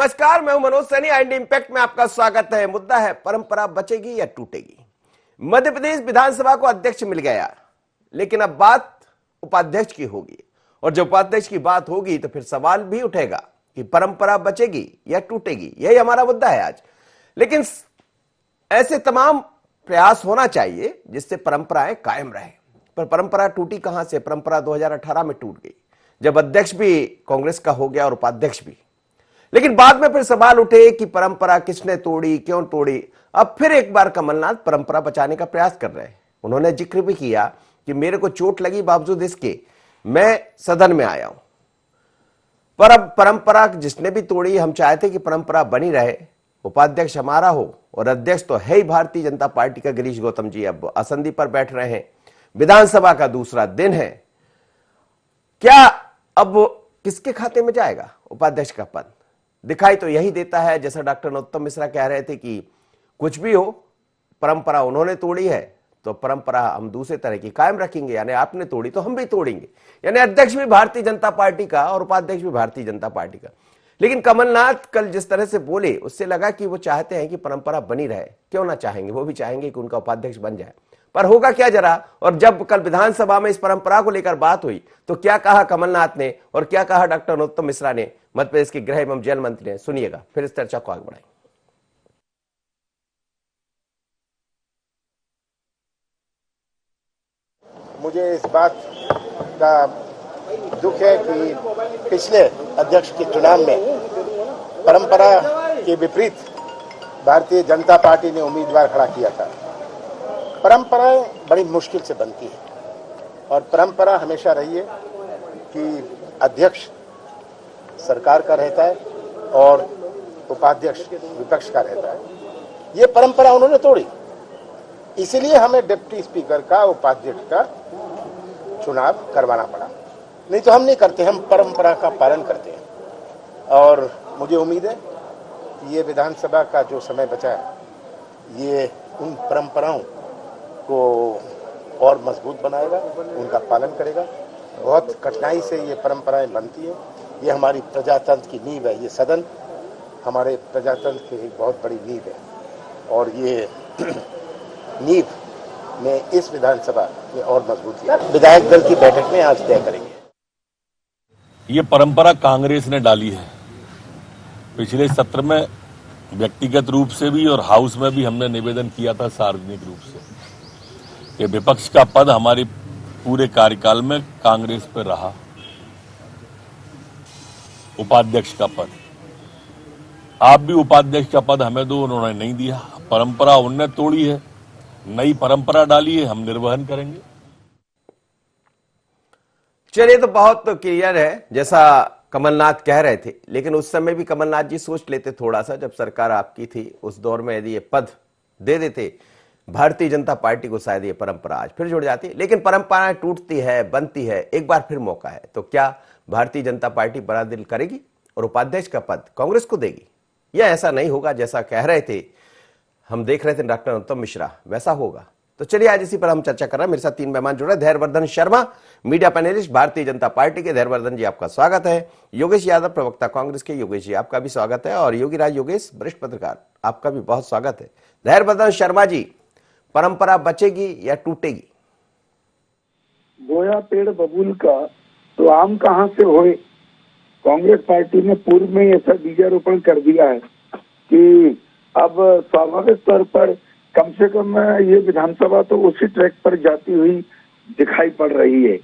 नमस्कार, मैं हूं मनोज सैनी। आईएनडी इंपैक्ट में आपका स्वागत है। मुद्दा है परंपरा बचेगी या टूटेगी। मध्य प्रदेश विधानसभा को अध्यक्ष मिल गया, लेकिन अब बात उपाध्यक्ष की होगी, और जब उपाध्यक्ष की बात होगी तो फिर सवाल भी उठेगा कि परंपरा बचेगी या टूटेगी। यही हमारा मुद्दा है आज। लेकिन ऐसे तमाम प्रयास होना चाहिए जिससे परंपराएं कायम रहे। पर परंपरा टूटी कहां से? परंपरा 2018 में टूट गई, जब अध्यक्ष भी कांग्रेस का हो गया और उपाध्यक्ष भी। लेकिन बाद में फिर सवाल उठे कि परंपरा किसने तोड़ी, क्यों तोड़ी। अब फिर एक बार कमलनाथ परंपरा बचाने का प्रयास कर रहे हैं। उन्होंने जिक्र भी किया कि मेरे को चोट लगी, बावजूद इसके मैं सदन में आया हूं। पर अब परंपरा जिसने भी तोड़ी, हम चाहते कि परंपरा बनी रहे, उपाध्यक्ष हमारा हो, और अध्यक्ष तो है ही भारतीय जनता पार्टी का गिरीश गौतम जी। अब असंदी पर बैठ रहे हैं, विधानसभा का दूसरा दिन है। क्या अब किसके खाते में जाएगा उपाध्यक्ष का पद? दिखाई तो यही देता है, जैसा डॉक्टर नरोत्तम मिश्रा कह रहे थे कि कुछ भी हो, परंपरा उन्होंने तोड़ी है तो परंपरा हम दूसरे तरह की कायम रखेंगे। यानी आपने तोड़ी तो हम भी तोड़ेंगे। यानी अध्यक्ष भी भारतीय जनता पार्टी का और उपाध्यक्ष भी भारतीय जनता पार्टी का। लेकिन कमलनाथ कल जिस तरह से बोले, उससे लगा कि वो चाहते हैं कि परंपरा बनी रहे। क्यों ना चाहेंगे, वो भी चाहेंगे कि उनका उपाध्यक्ष बन जाए। पर होगा क्या जरा? और जब कल विधानसभा में इस परंपरा को लेकर बात हुई तो क्या कहा कमलनाथ ने और क्या कहा डॉक्टर नरोत्तम मिश्रा ने, मध्य प्रदेश के गृह एवं जेल मंत्री ने, सुनिएगा, फिर इस चर्चा को आगे बढ़ाएंगे। मुझे इस बात का दुख है कि पिछले अध्यक्ष के चुनाव में परंपरा के विपरीत भारतीय जनता पार्टी ने उम्मीदवार खड़ा किया था। परंपराएं बड़ी मुश्किल से बनती है और परंपरा हमेशा रही है कि अध्यक्ष सरकार का रहता है और उपाध्यक्ष विपक्ष का रहता है। ये परंपरा उन्होंने तोड़ी, इसलिए हमें डिप्टी स्पीकर का, उपाध्यक्ष का चुनाव करवाना पड़ा। नहीं तो हम नहीं करते, हम परंपरा का पालन करते हैं। और मुझे उम्मीद है कि ये विधानसभा का जो समय बचा है ये उन परंपराओं को और मजबूत बनाएगा, उनका पालन करेगा। बहुत कठिनाई से ये परंपराएं बनती है। ये हमारी प्रजातंत्र की नींव है। ये सदन हमारे प्रजातंत्र की एक बहुत बड़ी नींव है और ये नींव में इस विधानसभा में और मजबूती विधायक दल की बैठक में आज तय करेंगे। ये परंपरा कांग्रेस ने डाली है। पिछले सत्र में व्यक्तिगत रूप से भी और हाउस में भी हमने निवेदन किया था सार्वजनिक रूप से कि विपक्ष का पद हमारे पूरे कार्यकाल में कांग्रेस पर रहा। उपाध्यक्ष का पद, आप भी उपाध्यक्ष का पद हमें दो, उन्होंने नहीं दिया। परंपरा उनने तोड़ी है, नई परंपरा डाली है, हम निर्वहन करेंगे। चलिए, तो बहुत क्लियर है जैसा कमलनाथ कह रहे थे। लेकिन उस समय भी कमलनाथ जी सोच लेते थोड़ा सा, जब सरकार आपकी थी उस दौर में, यदि ये पद दे देते भारतीय जनता पार्टी को, शायद ये परंपरा आज फिर जुड़ जाती। लेकिन परंपराएं टूटती है, बनती है, एक बार फिर मौका है। तो क्या भारतीय जनता पार्टी बड़ा दिल करेगी और उपाध्यक्ष का पद कांग्रेस को देगी? यह ऐसा नहीं होगा जैसा कह रहे थे, हम देख रहे थे डॉक्टर नरोत्तम मिश्रा, वैसा होगा? तो चलिए, आज इसी पर हम चर्चा कर रहे हैं। मेरे साथ 3 मेहमान जुड़े। Dhairyavardhan Sharma, media panelist Bharatiya Janata party के। धैर्यवर्धन जी, आपका स्वागत है। योगेश यादव, प्रवक्ता कांग्रेस के। योगेश जी, आपका भी स्वागत है। और योगीराज योगेश, वरिष्ठ पत्रकार, आपका भी बहुत स्वागत है। धैर्यवर्धन शर्मा जी, परंपरा बचेगी या टूटेगी? बोया पेड़ बबूल का तो आम कहाँ से होए। कांग्रेस पार्टी ने पूर्व में ऐसा बीजारोपण कर दिया है कि अब स्वाभाविक तौर पर कम से कम ये विधानसभा तो उसी ट्रैक पर जाती हुई दिखाई पड़ रही है।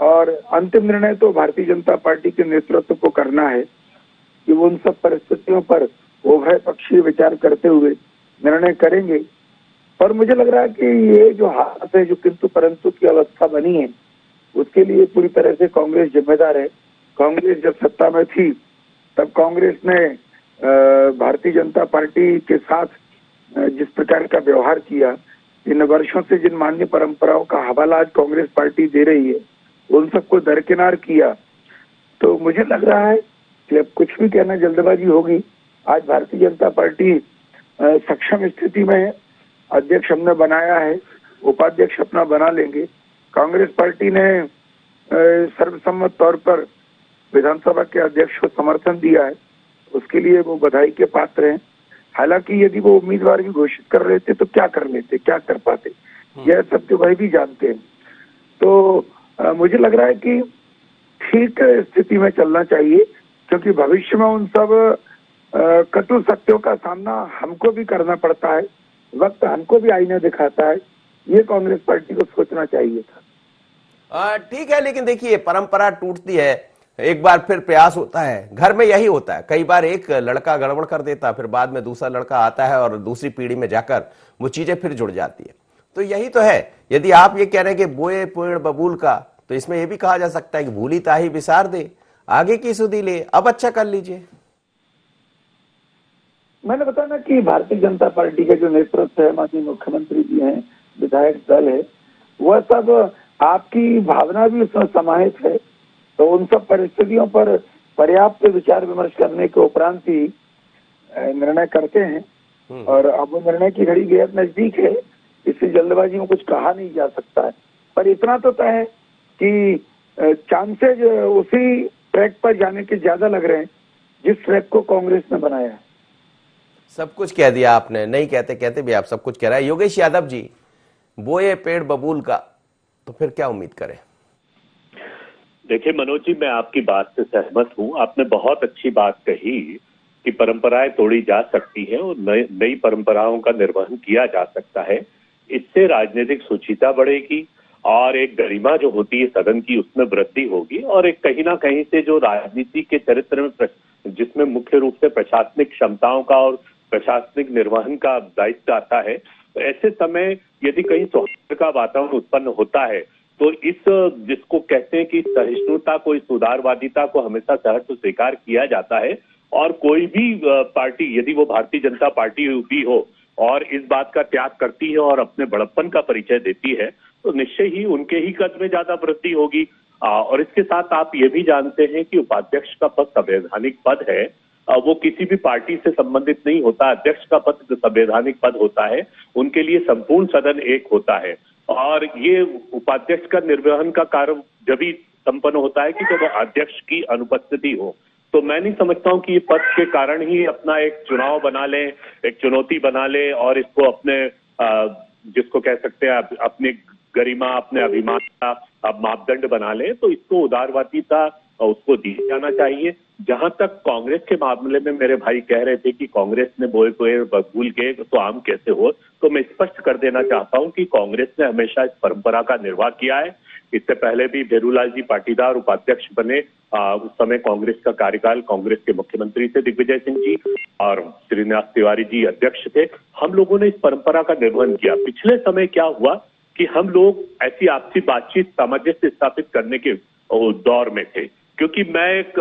और अंतिम निर्णय तो भारतीय जनता पार्टी के नेतृत्व को करना है कि वो उन सब परिस्थितियों पर उभय पक्षीय विचार करते हुए निर्णय करेंगे। पर मुझे लग रहा है कि ये जो हालत है, जो किंतु परंतु की अवस्था बनी है, उसके लिए पूरी तरह से कांग्रेस जिम्मेदार है। कांग्रेस जब सत्ता में थी तब कांग्रेस ने भारतीय जनता पार्टी के साथ जिस प्रकार का व्यवहार किया, इन वर्षों से जिन मान्य परंपराओं का हवाला आज कांग्रेस पार्टी दे रही है, उन सबको दरकिनार किया। तो मुझे लग रहा है कि अब कुछ भी कहना जल्दबाजी होगी। आज भारतीय जनता पार्टी सक्षम स्थिति में है। अध्यक्ष हमने बनाया है, उपाध्यक्ष अपना बना लेंगे। कांग्रेस पार्टी ने सर्वसम्मत तौर पर विधानसभा के अध्यक्ष को समर्थन दिया है। उसके लिए वो बधाई के पात्र हैं। हालांकि यदि वो उम्मीदवार भी घोषित कर लेते तो क्या कर लेते, क्या कर पाते, यह सत्य भाई भी जानते हैं। तो मुझे लग रहा है कि ठीक स्थिति में चलना चाहिए, क्योंकि भविष्य में उन सब कटु सत्यों का सामना हमको भी करना पड़ता है, वक्त हमको भी आईना दिखाता है। ये कांग्रेस पार्टी को सोचना चाहिए था। ठीक है, लेकिन देखिए परंपरा टूटती है, एक बार फिर प्रयास होता है। घर में यही होता है, कई बार एक लड़का गड़बड़ कर देता, फिर बाद में दूसरा लड़का आता है और दूसरी पीढ़ी में जाकर वो चीजें फिर जुड़ जाती है। तो यही तो है। यदि आप ये कह रहे हैं कि बोए पेड़ बबूल का, तो इसमें यह भी कहा जा सकता है कि भूली ताही बिसार दे, आगे की सुधी ले, अब अच्छा कर लीजिए। मैंने बताया ना कि भारतीय जनता पार्टी का जो नेतृत्व है, माननीय मुख्यमंत्री जी हैं, विधायक दल है, वह सब आपकी भावना भी उसमें समाहित है। तो उन सब परिस्थितियों पर पर्याप्त विचार विमर्श करने के उपरांत ही निर्णय करते हैं। और अब निर्णय की घड़ी बेहद नजदीक है, इससे जल्दबाजी में कुछ कहा नहीं जा सकता है। पर इतना तो तय है कि चांसेज उसी ट्रैक पर जाने के ज्यादा लग रहे हैं जिस ट्रैक को कांग्रेस ने बनाया है। सब कुछ कह दिया आपने, नहीं कहते कहते भी आप सब कुछ कह रहा है। योगेश यादव जी, बोए पेड़ बबूल का, तो फिर क्या उम्मीद करें? देखिए मनोज जी, मैं आपकी बात से सहमत हूं। आपने बहुत अच्छी बात कही कि परंपराएं तोड़ी जा सकती हैं और नई परंपराओं का निर्वहन किया जा सकता है। इससे राजनीतिक सुचिता बढ़ेगी और एक गरिमा जो होती है सदन की, उसमें वृद्धि होगी। और एक कहीं ना कहीं से जो राजनीति के चरित्र में, जिसमें मुख्य रूप से प्रशासनिक क्षमताओं का और प्रशासनिक निर्वहन का दायित्व आता है, तो ऐसे समय यदि कहीं सौहार्द का वातावरण उत्पन्न होता है तो इस जिसको कहते हैं कि सहिष्णुता को, इस उदारवादिता को हमेशा सहर्ष स्वीकार किया जाता है। और कोई भी पार्टी, यदि वो भारतीय जनता पार्टी भी हो और इस बात का त्याग करती है और अपने बड़प्पन का परिचय देती है, तो निश्चय ही उनके ही कद में ज्यादा वृद्धि होगी। और इसके साथ आप ये भी जानते हैं कि उपाध्यक्ष का पद संवैधानिक पद है, वो किसी भी पार्टी से संबंधित नहीं होता। अध्यक्ष का पद संवैधानिक पद होता है, उनके लिए संपूर्ण सदन एक होता है। और ये उपाध्यक्ष का निर्वहन का कार्य जब भी संपन्न होता है कि जब अध्यक्ष की अनुपस्थिति हो। तो मैं नहीं समझता हूं कि ये पद के कारण ही अपना एक चुनाव बना ले, एक चुनौती बना ले और इसको अपने जिसको कह सकते हैं अपनी गरिमा, अपने अभिमान का अब मापदंड बना ले। तो इसको उदारवादिता उसको दी जाना चाहिए। जहां तक कांग्रेस के मामले में मेरे भाई कह रहे थे कि कांग्रेस ने बोए पेड़ बबूल के तो आम कैसे हो, तो मैं स्पष्ट कर देना चाहता हूं कि कांग्रेस ने हमेशा इस परंपरा का निर्वाह किया है। इससे पहले भी भेरूलाल जी पाटीदार उपाध्यक्ष बने, उस समय कांग्रेस का कार्यकाल कांग्रेस के मुख्यमंत्री थे दिग्विजय सिंह जी, और श्रीनिवास तिवारी जी अध्यक्ष थे। हम लोगों ने इस परंपरा का निर्वहन किया। पिछले समय क्या हुआ कि हम लोग ऐसी आपसी बातचीत, सामंजस्य स्थापित करने के दौर में थे। क्योंकि मैं एक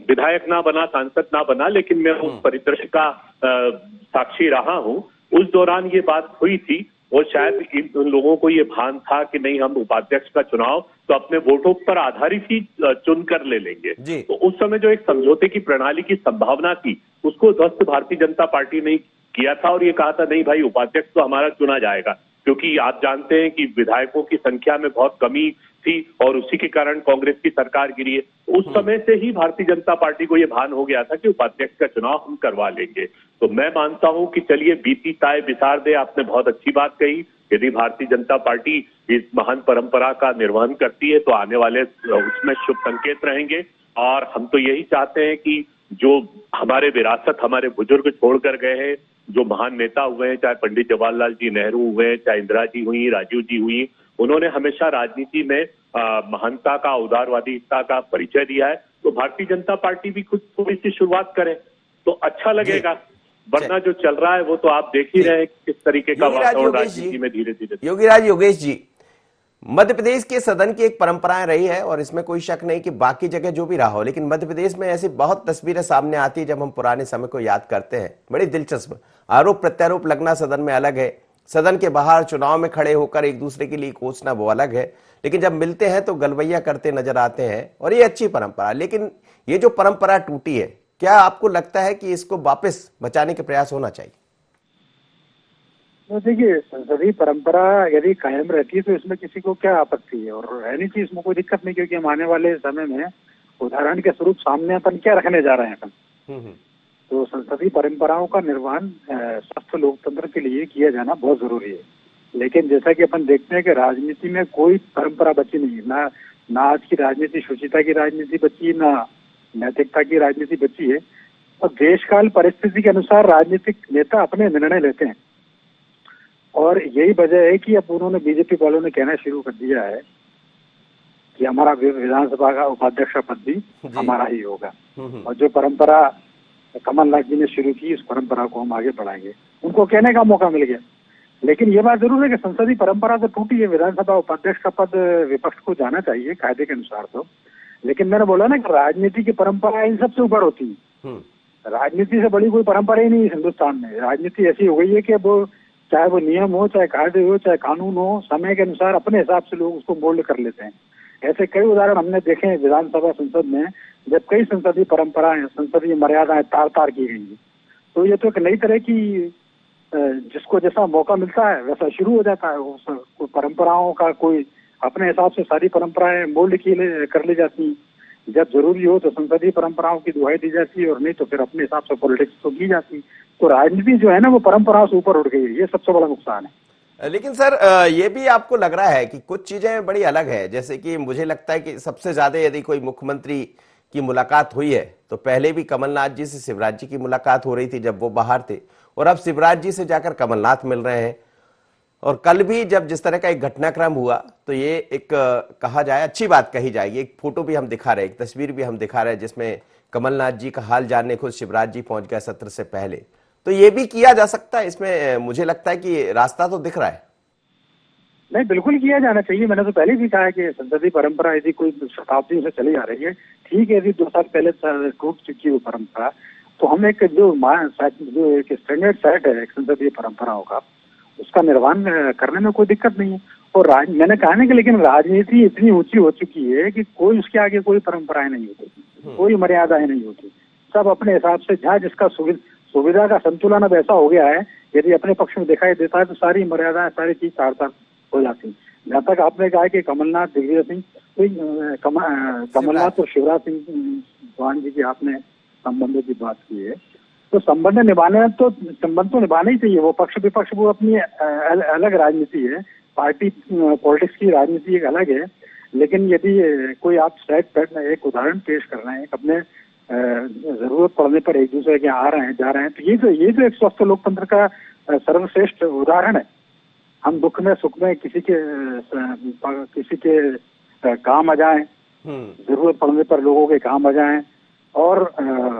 विधायक ना बना, सांसद ना बना, लेकिन मैं उस परिदृश्य का साक्षी रहा हूं। उस दौरान ये बात हुई थी और शायद इन लोगों को ये भान था कि नहीं, हम उपाध्यक्ष का चुनाव तो अपने वोटों पर आधारित ही चुनकर ले लेंगे। तो उस समय जो एक समझौते की प्रणाली की संभावना थी, उसको ध्वस्त भारतीय जनता पार्टी ने किया था और ये कहा था नहीं भाई, उपाध्यक्ष तो हमारा चुना जाएगा। क्योंकि आप जानते हैं कि विधायकों की संख्या में बहुत कमी थी और उसी के कारण कांग्रेस की सरकार गिरी है। उस समय से ही भारतीय जनता पार्टी को यह भान हो गया था कि उपाध्यक्ष का चुनाव हम करवा लेंगे। तो मैं मानता हूं कि चलिए बीती ताय बिसार दे, आपने बहुत अच्छी बात कही। यदि भारतीय जनता पार्टी इस महान परंपरा का निर्वहन करती है तो आने वाले उसमें शुभ संकेत रहेंगे। और हम तो यही चाहते हैं कि जो हमारे विरासत हमारे बुजुर्ग छोड़कर गए हैं, जो महान नेता हुए हैं, चाहे पंडित जवाहरलाल जी नेहरू हुए, चाहे इंदिरा जी हुई, राजीव जी हुई, उन्होंने हमेशा राजनीति में महानता का, उदारवादिता का परिचय दिया है। तो भारतीय जनता पार्टी भी खुद थोड़ी सी शुरुआत करे तो अच्छा लगेगा। वरना जो चल रहा है वो तो आप देख ही रहे हैं किस तरीके का वातावरण राजनीति में धीरे धीरे। योगेश जी, मध्य प्रदेश के सदन की एक परंपराएं रही है और इसमें कोई शक नहीं कि बाकी जगह जो भी रहा हो, लेकिन मध्य प्रदेश में ऐसी बहुत तस्वीरें सामने आती है जब हम पुराने समय को याद करते हैं। बड़ी दिलचस्प आरोप प्रत्यारोप लगना सदन में अलग है, सदन के बाहर चुनाव में खड़े होकर एक दूसरे के लिए कोसना वो अलग है, लेकिन जब मिलते हैं तो गलवैया करते नजर आते हैं और ये अच्छी परंपरा। लेकिन ये जो परंपरा टूटी है, क्या आपको लगता है कि इसको वापस बचाने के प्रयास होना चाहिए? तो देखिए, संसदीय परंपरा यदि कायम रहती है तो इसमें किसी को क्या आपत्ति है, और रहनी चाहिए, इसमें कोई दिक्कत नहीं। क्योंकि हम आने वाले समय में उदाहरण के स्वरूप सामने अपन क्या रखने जा रहे हैं अपन, तो संसदीय परंपराओं का निर्वहन स्वस्थ लोकतंत्र के लिए किया जाना बहुत जरूरी है। लेकिन जैसा कि अपन देखते हैं कि राजनीति में कोई परंपरा बची नहीं है, ना आज की राजनीति शुचिता की राजनीति बची, ना नैतिकता की राजनीति बची है। और देशकाल परिस्थिति के अनुसार राजनीतिक नेता अपने निर्णय लेते हैं, और यही वजह है कि अब उन्होंने बीजेपी वालों ने कहना शुरू कर दिया है कि हमारा विधानसभा का उपाध्यक्ष पद भी हमारा ही होगा। और जो परंपरा कमलनाथ जी ने शुरू की, उस परंपरा को हम आगे बढ़ाएंगे। उनको कहने का मौका मिल गया। लेकिन ये बात जरूर है कि संसदीय परंपरा तो टूटी है, विधानसभा उपाध्यक्ष का पद विपक्ष को जाना चाहिए कायदे के अनुसार तो। लेकिन मैंने बोला ना कि राजनीति की परंपरा इन सबसे ऊपर होती है। राजनीति से बड़ी कोई परंपरा ही नहीं है हिंदुस्तान में। राजनीति ऐसी हो गई है कि वो चाहे वो नियम हो, चाहे कायदे हो, चाहे कानून हो, समय के अनुसार अपने हिसाब से लोग उसको मोल्ड कर लेते हैं। ऐसे कई उदाहरण हमने देखे हैं विधानसभा संसद में, जब कई संसदीय परंपराएं, संसदीय मर्यादाएं तार तार की गई है। तो ये तो एक नई तरह की जिसको जैसा मौका मिलता है वैसा शुरू हो जाता है। उस परंपराओं का कोई अपने हिसाब से सारी परंपराएं मोल्ड कर ली जाती हैं। जब जरूरी हो तो संसदीय परंपराओं की दुहाई दी जाती है, और नहीं तो फिर अपने हिसाब से पॉलिटिक्स तो की जाती है। तो राजनीति जो है ना वो परंपराओं से ऊपर उठ गई है। ये सबसे बड़ा नुकसान है। लेकिन सर ये भी आपको लग रहा है कि कुछ चीजें बड़ी अलग है। जैसे कि मुझे लगता है कि सबसे ज्यादा यदि कोई मुख्यमंत्री की मुलाकात हुई है तो पहले भी कमलनाथ जी से शिवराज जी की मुलाकात हो रही थी जब वो बाहर थे, और अब शिवराज जी से जाकर कमलनाथ मिल रहे हैं। और कल भी जब जिस तरह का एक घटनाक्रम हुआ तो ये एक कहा जाए अच्छी बात कही जाएगी। एक फोटो भी हम दिखा रहे हैं, एक तस्वीर भी हम दिखा रहे हैं जिसमें कमलनाथ जी का हाल जानने खुद शिवराज जी पहुंच गए सत्र से पहले। तो ये भी किया जा सकता है। इसमें मुझे लगता है कि रास्ता तो दिख रहा है। नहीं, बिल्कुल किया जाना चाहिए। मैंने तो पहले भी कहा है कि संसदीय परंपरा यदि कोई शताब्दियों से चली आ रही है, ठीक है, यदि 2 साल पहले टूट चुकी है वो परंपरा, तो हम एक जो एक स्टैंडर्ड सेट है एक संसदीय परंपराओं का, उसका निर्वहन करने में कोई दिक्कत नहीं है। और मैंने कहा ना कि लेकिन राजनीति इतनी ऊंची हो चुकी है कि कोई उसके आगे कोई परंपराएं नहीं होती, कोई मर्यादाएं नहीं होती। सब अपने हिसाब से जहाँ जिसका सुविधा का संतुलन अब ऐसा हो गया है, यदि अपने पक्ष में दिखाई देता है तो सारी मर्यादाएं, सारी चीज तार तार हो जाती है। जहाँ तक आपने कहा कि कमलनाथ, दिग्विजय सिंह, कमलनाथ और शिवराज सिंह चौहान जी की आपने संबंधों की बात की है, तो संबंध तो निभाना ही चाहिए। वो पक्ष विपक्ष वो अपनी अलग राजनीति है, पार्टी पॉलिटिक्स की राजनीति एक अलग है। लेकिन यदि कोई आप एक उदाहरण पेश कर रहे हैं, अपने जरूरत पड़ने पर एक दूसरे के आ रहे हैं, जा रहे हैं, तो ये तो एक स्वस्थ लोकतंत्र का सर्वश्रेष्ठ उदाहरण है। हम दुख में सुख में किसी के काम आ जाएं, जरूरत पड़ने पर लोगों के काम आ जाएं, और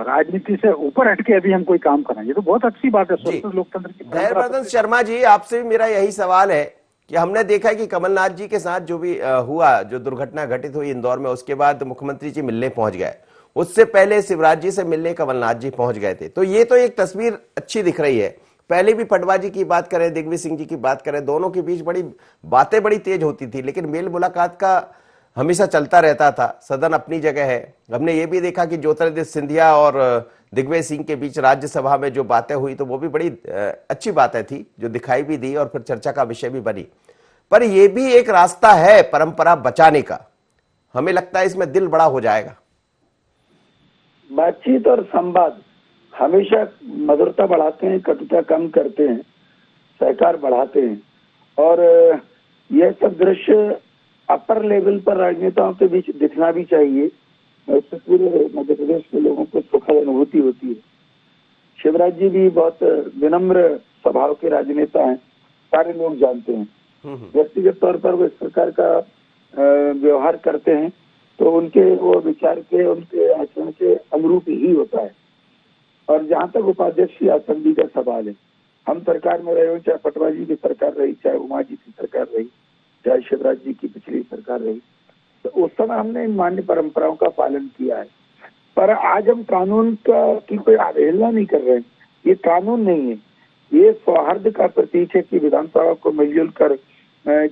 राजनीति से ऊपर हटके अभी हम कोई काम करें, ये तो बहुत अच्छी बात है स्वस्थ लोकतंत्र की। धैर्यवर्धन शर्मा जी, आपसे भी मेरा यही सवाल है कि हमने देखा है कि कमलनाथ जी के साथ जो भी हुआ, जो दुर्घटना घटित हुई इंदौर में, उसके बाद मुख्यमंत्री जी मिलने पहुंच गए। उससे पहले शिवराज जी से मिलने कमलनाथ जी पहुंच गए थे। तो ये तो एक तस्वीर अच्छी दिख रही है। पहले भी पटवा जी की बात करें, दिग्विजय सिंह जी की बात करें, दोनों के बीच बातें बड़ी तेज होती थी, लेकिन मेल मुलाकात का हमेशा चलता रहता था। सदन अपनी जगह है। हमने ये भी देखा कि ज्योतिरादित्य सिंधिया और दिग्विजय सिंह के बीच राज्यसभा में जो बातें हुई तो वो भी बड़ी अच्छी बातें थी, जो दिखाई भी दी और फिर चर्चा का विषय भी बनी। पर यह भी एक रास्ता है परंपरा बचाने का। हमें लगता है इसमें दिल बड़ा हो जाएगा। बातचीत और संवाद हमेशा मधुरता बढ़ाते हैं, कटुता कम करते हैं, सहकार बढ़ाते हैं। और यह सब दृश्य अपर लेवल पर राजनेताओं के बीच दिखना भी चाहिए। इससे पूरे मध्य प्रदेश के लोगों को सुखद अनुभूति होती है। शिवराज जी भी बहुत विनम्र स्वभाव के राजनेता हैं, सारे लोग जानते हैं। व्यक्तिगत तौर पर वो इस प्रकार का व्यवहार करते हैं तो उनके वो विचार के, उनके आचरण के अनुरूप ही होता है। और जहाँ तक उपाध्यक्ष आसंदी का सवाल है, हम सरकार में रहे हो, चाहे पटवा जी की सरकार रही, चाहे उमा जी की सरकार रही, चाहे शिवराज जी की पिछली सरकार रही, तो उस समय हमने इन मान्य परंपराओं का पालन किया है। पर आज हम कानून की कोई अवहेलना नहीं कर रहे हैं। ये कानून नहीं है, ये सौहार्द का प्रतीक है कि विधानसभा को मिलजुल कर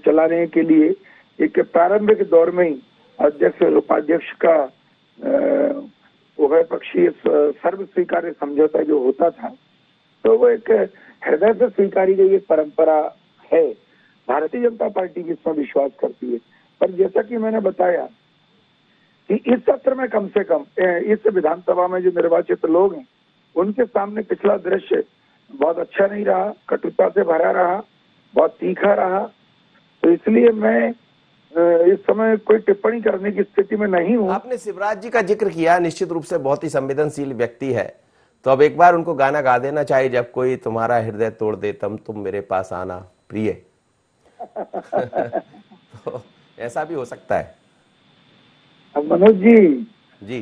चलाने के लिए एक प्रारंभिक दौर में ही अध्यक्ष और उपाध्यक्ष का उभय पक्षीय सर्व स्वीकार्य समझौता जो होता था, तो वो एक हृदय से स्वीकारी गई एक परंपरा है। भारतीय जनता पार्टी भी इसमें विश्वास करती है। पर जैसा कि मैंने बताया कि इस सत्र में कम से कम इस विधानसभा में जो निर्वाचित लोग हैं उनके सामने पिछला दृश्य बहुत अच्छा नहीं रहा, कटुता से भरा रहा, बहुत तीखा रहा। तो इसलिए मैं इस समय कोई टिप्पणी करने की स्थिति में नहीं हूँ। आपने शिवराज जी का जिक्र किया, निश्चित रूप से बहुत ही संवेदनशील व्यक्ति है, तो अब एक बार उनको गाना गा देना चाहिए, जब कोई तुम्हारा हृदय तोड़ दे तब तुम मेरे पास आना प्रिय। तो ऐसा भी हो सकता है। अब मनोज जी,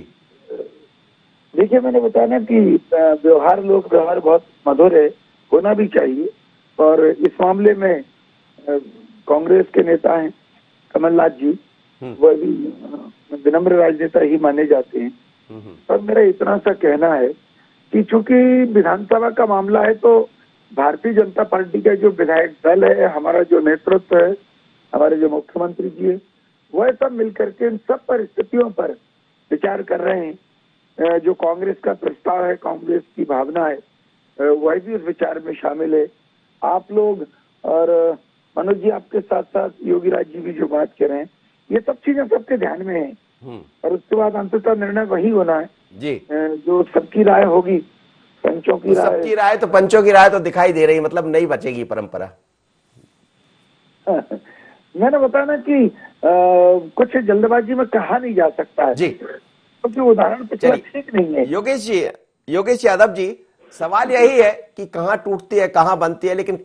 देखिए मैंने बताया ना कि व्यवहार, लोक व्यवहार बहुत मधुर है, होना भी चाहिए। और इस मामले में कांग्रेस के नेता हैं कमलनाथ जी, वह भी विनम्र राजनेता ही माने जाते हैं। और मेरा इतना सा कहना है कि चूंकि विधानसभा का मामला है, तो भारतीय जनता पार्टी का जो विधायक दल है, हमारा जो नेतृत्व है, हमारे जो मुख्यमंत्री जी है, वह सब मिलकर के इन सब परिस्थितियों पर विचार कर रहे हैं। जो कांग्रेस का प्रस्ताव है, कांग्रेस की भावना है, वह भी उस विचार में शामिल है। आप लोग और मनोज जी, आपके साथ साथ योगी राज जी भी जो बात कर रहे हैं, ये सब चीजें सबके ध्यान में है। और उसके बाद अंततः निर्णय वही होना है जी, जो सबकी राय होगी, पंचों की राय। सबकी राय तो, पंचों की राय तो दिखाई दे रही, मतलब नहीं बचेगी परंपरा। मैंने बताया ना कि कुछ जल्दबाजी में कहा नहीं जा सकता है जी, क्योंकि उदाहरण पिछला ठीक नहीं है। योगेश जी यादव जी, सवाल यही है कि कहाँ टूटती है कहाँ बनती है, लेकिन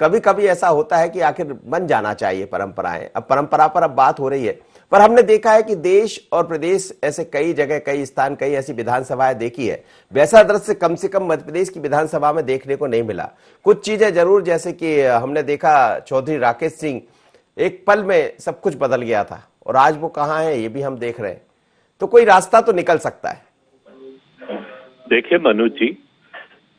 कभी कभी ऐसा होता है कि आखिर बन जाना चाहिए परंपराएं। अब परंपरा पर अब बात हो रही है, पर हमने देखा है कि देश और प्रदेश, ऐसे कई जगह, कई स्थान, कई ऐसी विधानसभाएं देखी है, वैसा दृश्य कम से कम मध्य प्रदेश की विधानसभा में देखने को नहीं मिला। कुछ चीजें जरूर, जैसे कि हमने देखा चौधरी राकेश सिंह, एक पल में सब कुछ बदल गया था, और आज वो कहाँ है ये भी हम देख रहे हैं। तो कोई रास्ता तो निकल सकता है। देखिए मनोज जी,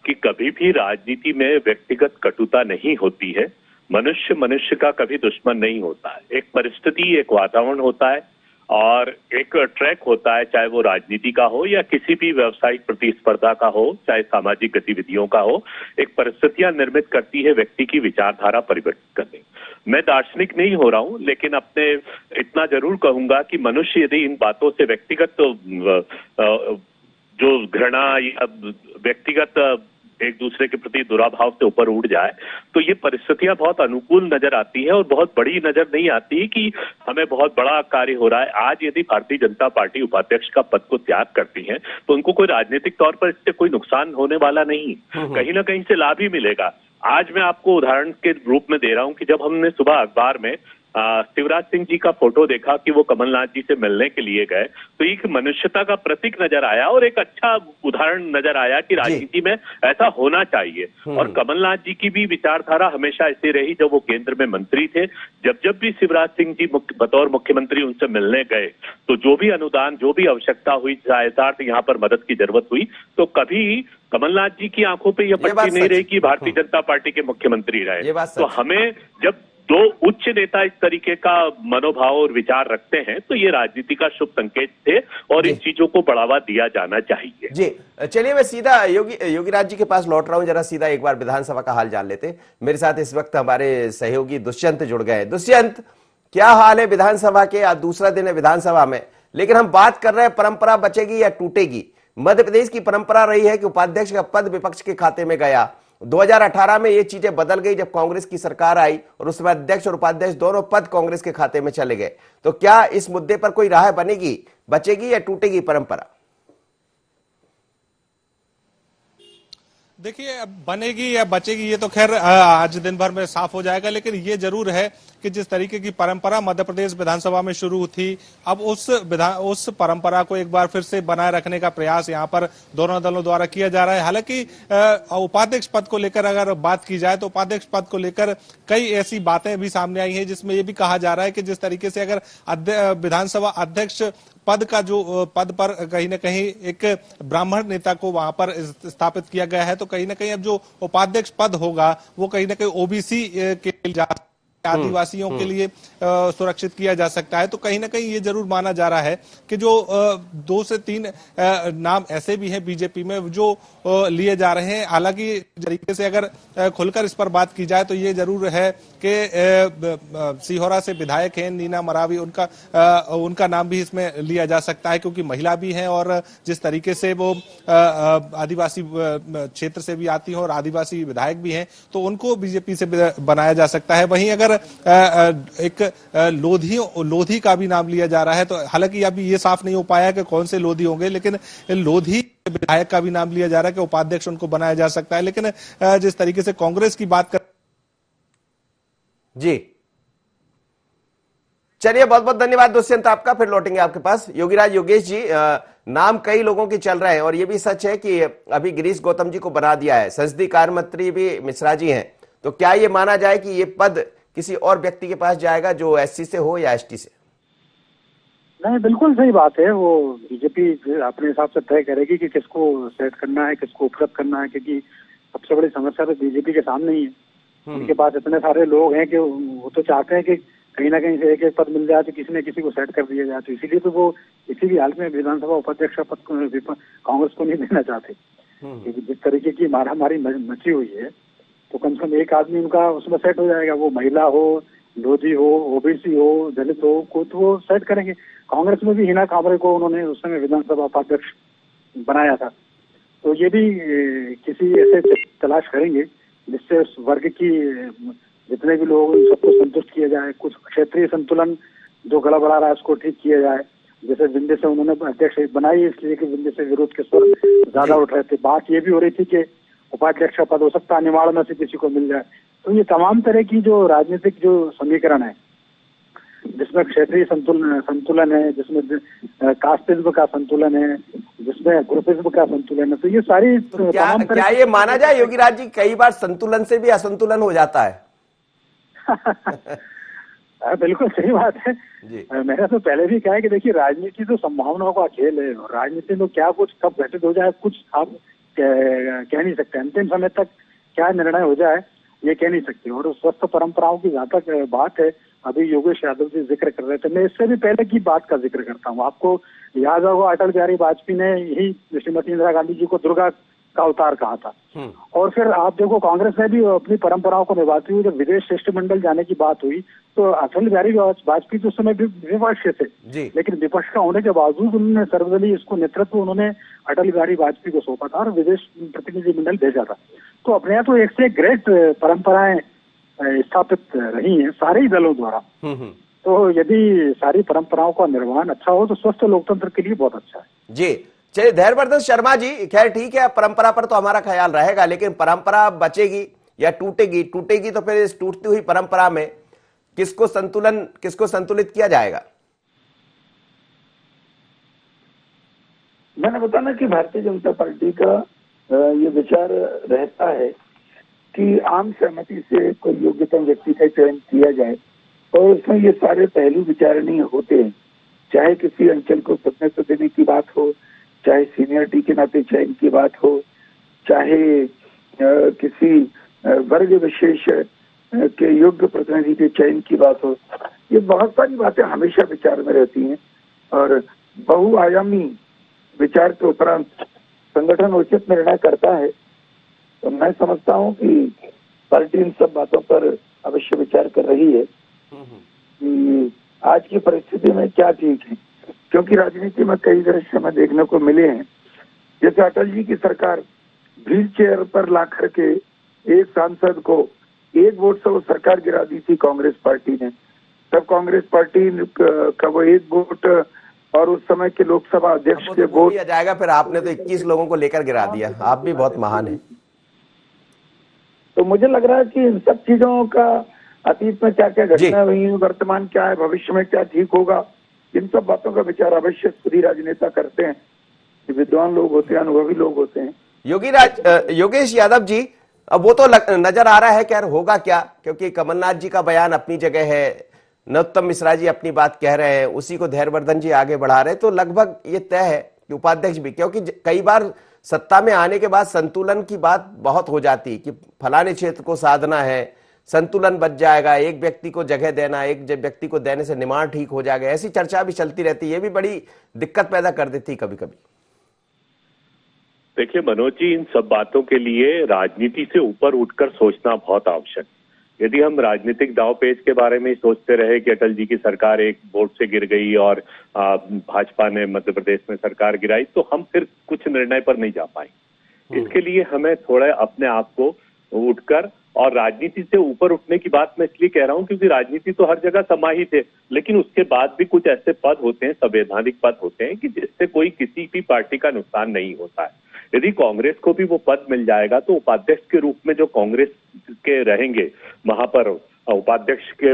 कि कभी भी राजनीति में व्यक्तिगत कटुता नहीं होती है। मनुष्य मनुष्य का कभी दुश्मन नहीं होता है। एक परिस्थिति, एक वातावरण होता है और एक ट्रैक होता है, चाहे वो राजनीति का हो या किसी भी व्यावसायिक प्रतिस्पर्धा का हो, चाहे सामाजिक गतिविधियों का हो। एक परिस्थितियां निर्मित करती है व्यक्ति की विचारधारा परिवर्तित करने। मैं दार्शनिक नहीं हो रहा हूं, लेकिन अपने इतना जरूर कहूंगा कि मनुष्य यदि इन बातों से व्यक्तिगत जो घृणा या व्यक्तिगत एक दूसरे के प्रति दुराभाव से ऊपर उठ जाए, तो ये परिस्थितियां बहुत अनुकूल नजर आती है और बहुत बड़ी नजर नहीं आती कि हमें बहुत बड़ा कार्य हो रहा है। आज यदि भारतीय जनता पार्टी उपाध्यक्ष का पद को त्याग करती है, तो उनको कोई राजनीतिक तौर पर इससे कोई नुकसान होने वाला नहीं, कहीं ना कहीं से लाभ ही मिलेगा। आज मैं आपको उदाहरण के रूप में दे रहा हूं कि जब हमने सुबह अखबार में शिवराज सिंह जी का फोटो देखा कि वो कमलनाथ जी से मिलने के लिए गए, तो एक मनुष्यता का प्रतीक नजर आया और एक अच्छा उदाहरण नजर आया कि राजनीति में ऐसा होना चाहिए। और कमलनाथ जी की भी विचारधारा हमेशा ऐसी रही। जब वो केंद्र में मंत्री थे, जब भी शिवराज सिंह जी बतौर मुख्यमंत्री उनसे मिलने गए, तो जो भी अनुदान, जो भी आवश्यकता हुई, यथार्थ यहाँ पर मदद की जरूरत हुई, तो कभी कमलनाथ जी की आंखों पे यह पट्टी नहीं रही कि भारतीय जनता पार्टी के मुख्यमंत्री रहे। तो हमें, जब दो उच्च नेता इस तरीके का मनोभाव और विचार रखते हैं, तो ये राजनीति का शुभ संकेत थे और इन चीजों को बढ़ावा दिया जाना चाहिए। जी, चलिए मैं सीधा योगी राज जी के पास लौट रहा हूं। जरा सीधा एक बार विधानसभा का हाल जान लेते। मेरे साथ इस वक्त हमारे सहयोगी दुष्यंत जुड़ गए। दुष्यंत, क्या हाल है विधानसभा के? आज दूसरा दिन है विधानसभा में, लेकिन हम बात कर रहे हैं परंपरा बचेगी या टूटेगी। मध्य प्रदेश की परंपरा रही है कि उपाध्यक्ष का पद विपक्ष के खाते में गया। 2018 में ये चीजें बदल गई जब कांग्रेस की सरकार आई और उसमें अध्यक्ष और उपाध्यक्ष दोनों पद कांग्रेस के खाते में चले गए। तो क्या इस मुद्दे पर कोई राह बनेगी, बचेगी या टूटेगी परंपरा? देखिए, अब बनेगी या बचेगी ये तो खैर आज दिन भर में साफ हो जाएगा, लेकिन ये जरूर है कि जिस तरीके की परंपरा मध्य प्रदेश विधानसभा में शुरू थी, अब उस परंपरा को एक बार फिर से बनाए रखने का प्रयास यहाँ पर दोनों दलों द्वारा किया जा रहा है। हालांकि उपाध्यक्ष पद को लेकर अगर बात की जाए तो उपाध्यक्ष पद को लेकर कई ऐसी बातें भी सामने आई हैं, जिसमें ये भी कहा जा रहा है कि जिस तरीके से अगर विधानसभा अध्यक्ष पद का जो पद पर कहीं ना कहीं एक ब्राह्मण नेता को वहां पर स्थापित किया गया है, तो कहीं ना कहीं अब जो उपाध्यक्ष पद होगा वो कहीं ना कहीं ओबीसी के जा आदिवासियों के लिए सुरक्षित किया जा सकता है। तो कहीं ना कहीं ये जरूर माना जा रहा है कि जो 2 से 3 नाम ऐसे भी हैं बीजेपी में जो लिए जा रहे हैं। हालांकि तरीके से अगर खुलकर इस पर बात की जाए तो ये जरूर है कि सिहोरा से विधायक हैं नीना मरावी, उनका नाम भी इसमें लिया जा सकता है, क्योंकि महिला भी हैं और जिस तरीके से वो आदिवासी क्षेत्र से भी आती हैं और आदिवासी विधायक भी हैं, तो उनको बीजेपी से बनाया जा सकता है। वहीं अगर एक लोधी का भी नाम लिया जा रहा है, तो हालांकि अभी ये साफ नहीं हो पाया कि कौन से लोधी होंगे, लेकिन लोधी विधायक का भी नाम लिया जा रहा है कि उपाध्यक्ष उनको बनाया जा सकता है। लेकिन जिस तरीके से कांग्रेस की बात कर जी, चलिए बहुत बहुत धन्यवाद दुष्यंत आपका, फिर लौटेंगे आपके पास। योगीराज योगेश जी, नाम कई लोगों के चल रहे हैं और ये भी सच है कि अभी गिरीश गौतम जी को बना दिया है, संसदीय कार्य मंत्री भी मिश्रा जी हैं, तो क्या ये माना जाए कि ये पद किसी और व्यक्ति के पास जाएगा जो एससी से हो या एसटी से? नहीं, बिल्कुल सही बात है। वो बीजेपी अपने हिसाब से तय करेगी कि किसको सेट करना है, किसको उपलब्ध करना है, क्योंकि सबसे बड़ी समस्या तो बीजेपी के सामने ही है। उनके पास इतने सारे लोग हैं कि वो तो चाहते हैं कि कहीं ना कहीं से एक एक पद मिल जाए तो किसी न किसी को सेट कर दिया जाए। तो इसीलिए तो वो इसी भी हाल में विधानसभा उपाध्यक्ष पद कांग्रेस को नहीं देना चाहते, क्योंकि जिस तरीके की मारामारी मची हुई है, तो कम से कम एक आदमी उनका उसमें सेट हो जाएगा। वो महिला हो, लोधी हो, ओबीसी हो, दलित हो, को तो वो सेट करेंगे। कांग्रेस में भी हिना कांबरे को उन्होंने उस समय विधानसभा उपाध्यक्ष बनाया था। तो ये भी किसी ऐसे तलाश करेंगे जिससे उस वर्ग की जितने भी लोग उन सबको संतुष्ट किया जाए। कुछ क्षेत्रीय संतुलन जो गड़बड़ा रहा है उसको ठीक किया जाए। जैसे विंध्य से उन्होंने अध्यक्ष बनाई इसलिए कि विंध्य से विरोध के स्वर ज्यादा उठ रहे थे। बात ये भी हो रही थी कि उपाध्यक्ष पद हो सकता है निमाड़ में से किसी को मिल जाए। तो ये तमाम तरह की जो राजनीतिक जो समीकरण है, जिसमें क्षेत्रीय संतुलन है, जिसमें कास्टिज्म का संतुलन है, जिसमें ग्रुपिज्म का संतुलन है, तो ये सारी क्या ये माना जाए योगीराज जी कई बार संतुलन से भी असंतुलन हो जाता है? बिल्कुल सही बात है। मैंने तो पहले भी कहा है कि देखिए राजनीति तो संभावनाओं का खेल है और राजनीति में क्या कुछ कब घटित हो जाए कुछ आप कह नहीं सकते। अंतिम समय तक क्या निर्णय हो जाए ये कह नहीं सकते। और स्वस्थ परंपराओं की जहाँ तक बात है, अभी योगेश यादव जी जिक्र कर रहे थे, मैं इससे भी पहले की बात का जिक्र करता हूँ। आपको याद होगा अटल बिहारी वाजपेयी ने यही श्रीमती इंदिरा गांधी जी को दुर्गा का अवतार कहा था। और फिर आप देखो कांग्रेस ने भी अपनी परंपराओं को निभाती हुई जब विदेश शिष्टमंडल जाने की बात हुई तो अटल बिहारी वाजपेयी तो उस समय विपक्ष थे, लेकिन विपक्ष का होने के बावजूद उन्होंने सर्वदलीय इसको नेतृत्व उन्होंने अटल बिहारी वाजपेयी को सौंपा था और विदेश प्रतिनिधिमंडल भेजा था। तो अपने यहाँ तो एक से ग्रेट परंपराएं स्थापित रही हैं सारे ही दलों द्वारा। तो यदि सारी परंपराओं का निर्वहन अच्छा हो तो स्वस्थ लोकतंत्र के लिए बहुत अच्छा है। जी, चलिए धैर्यवर्धन शर्मा जी, खैर ठीक है, परंपरा पर तो हमारा ख्याल रहेगा, लेकिन परंपरा बचेगी या टूटेगी? टूटेगी तो फिर इस टूटती हुई परंपरा में किसको संतुलित किया जाएगा? मैंने बताना कि भारतीय जनता पार्टी का ये विचार रहता है कि आम सहमति से कोई योग्यतम व्यक्ति का चयन किया जाए और उसमें ये सारे पहलू विचारणीय होते हैं। चाहे किसी अंचल को प्रतिनिधित्व देने की बात हो, चाहे सीनियरिटी के नाते चयन की बात हो, चाहे किसी वर्ग विशेष के योग्य प्रतिनिधि के चयन की बात हो, ये बहुत सारी बातें हमेशा विचार में रहती हैं और बहुआयामी विचार के उपरांत संगठन उचित निर्णय करता है। तो मैं समझता हूं कि पार्टी इन सब बातों पर अवश्य विचार कर रही है कि आज की परिस्थिति में क्या ठीक है, क्योंकि राजनीति में कई दृश्य हमें देखने को मिले हैं। जैसे अटल जी की सरकार व्हील चेयर पर ला करके एक सांसद को एक वोट से वो सरकार गिरा दी थी कांग्रेस पार्टी ने। तब कांग्रेस पार्टी का वो एक वोट और उस समय के लोकसभा अध्यक्ष के वोट दिया जाएगा, फिर आपने तो 21 लोगों को लेकर गिरा दिया। आप भी बहुत महान हैं। तो मुझे लग रहा है कि इन सब चीजों का अतीत में क्या क्या घटना हुई, वर्तमान क्या है, भविष्य में क्या ठीक होगा, इन सब बातों का विचार अवश्य खुद राजनेता करते हैं। विद्वान लोग होते हैं, अनुभवी लोग होते हैं। योगेश यादव जी, अब वो तो नजर आ रहा है कि यार होगा क्या, क्योंकि कमलनाथ जी का बयान अपनी जगह है, नरोत्तम मिश्रा जी अपनी बात कह रहे हैं, उसी को धैर्यवर्धन जी आगे बढ़ा रहे हैं, तो लगभग ये तय है कि उपाध्यक्ष भी, क्योंकि कई बार सत्ता में आने के बाद संतुलन की बात बहुत हो जाती कि फलाने क्षेत्र को साधना है, संतुलन बच जाएगा, एक व्यक्ति को जगह देना, एक व्यक्ति को देने से निर्माण ठीक हो जाएगा, ऐसी चर्चा भी चलती रहती है। ये भी बड़ी दिक्कत पैदा कर देती कभी कभी। देखिए मनोज जी, इन सब बातों के लिए राजनीति से ऊपर उठकर सोचना बहुत आवश्यक है। यदि हम राजनीतिक दांवपेच के बारे में ही सोचते रहे कि अटल जी की सरकार एक वोट से गिर गई और भाजपा ने मध्य प्रदेश में सरकार गिराई, तो हम फिर कुछ निर्णय पर नहीं जा पाएंगे। इसके लिए हमें थोड़ा अपने आप को उठकर, और राजनीति से ऊपर उठने की बात मैं इसलिए कह रहा हूं क्योंकि राजनीति तो हर जगह समाहित है, लेकिन उसके बाद भी कुछ ऐसे पद होते हैं, संवैधानिक पद होते हैं कि जिससे कोई किसी भी पार्टी का नुकसान नहीं होता है। यदि कांग्रेस को भी वो पद मिल जाएगा तो उपाध्यक्ष के रूप में जो कांग्रेस के रहेंगे, वहां पर उपाध्यक्ष के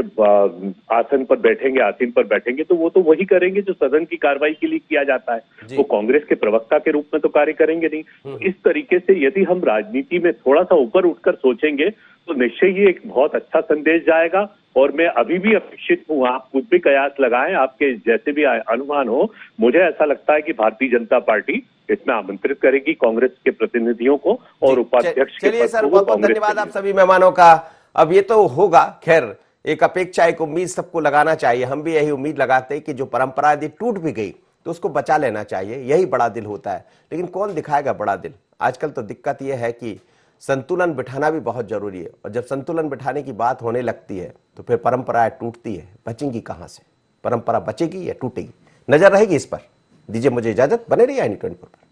आसन पर बैठेंगे, तो वो तो वही करेंगे जो सदन की कार्रवाई के लिए किया जाता है। वो कांग्रेस के प्रवक्ता के रूप में तो कार्य करेंगे नहीं। तो इस तरीके से यदि हम राजनीति में थोड़ा सा ऊपर उठकर सोचेंगे तो निश्चय ही एक बहुत अच्छा संदेश जाएगा। और मैं अभी भी अपेक्षित हूं, आप कुछ भी कयास लगाएं, आपके जैसे भी अनुमान हो, मुझे ऐसा लगता है कि भारतीय जनता पार्टी इसमें आमंत्रित करेगी कांग्रेस के प्रतिनिधियों को और उपाध्यक्ष के चलिए सर, बहुत बहुत धन्यवाद आप सभी मेहमानों का। अब ये तो होगा, खैर एक अपेक्षा, एक उम्मीद सबको लगाना चाहिए। हम भी यही उम्मीद लगाते हैं कि जो परंपरा यदि टूट भी गई तो उसको बचा लेना चाहिए, यही बड़ा दिल होता है। लेकिन कौन दिखाएगा बड़ा दिल? आजकल तो दिक्कत यह है कि संतुलन बिठाना भी बहुत जरूरी है, और जब संतुलन बिठाने की बात होने लगती है तो फिर परंपराएं टूटती है। बचेंगी कहां से? परंपरा बचेगी या टूटेगी? नजर रहेगी इस पर। दीजिए मुझे इजाजत, बने रहिए i24 पर।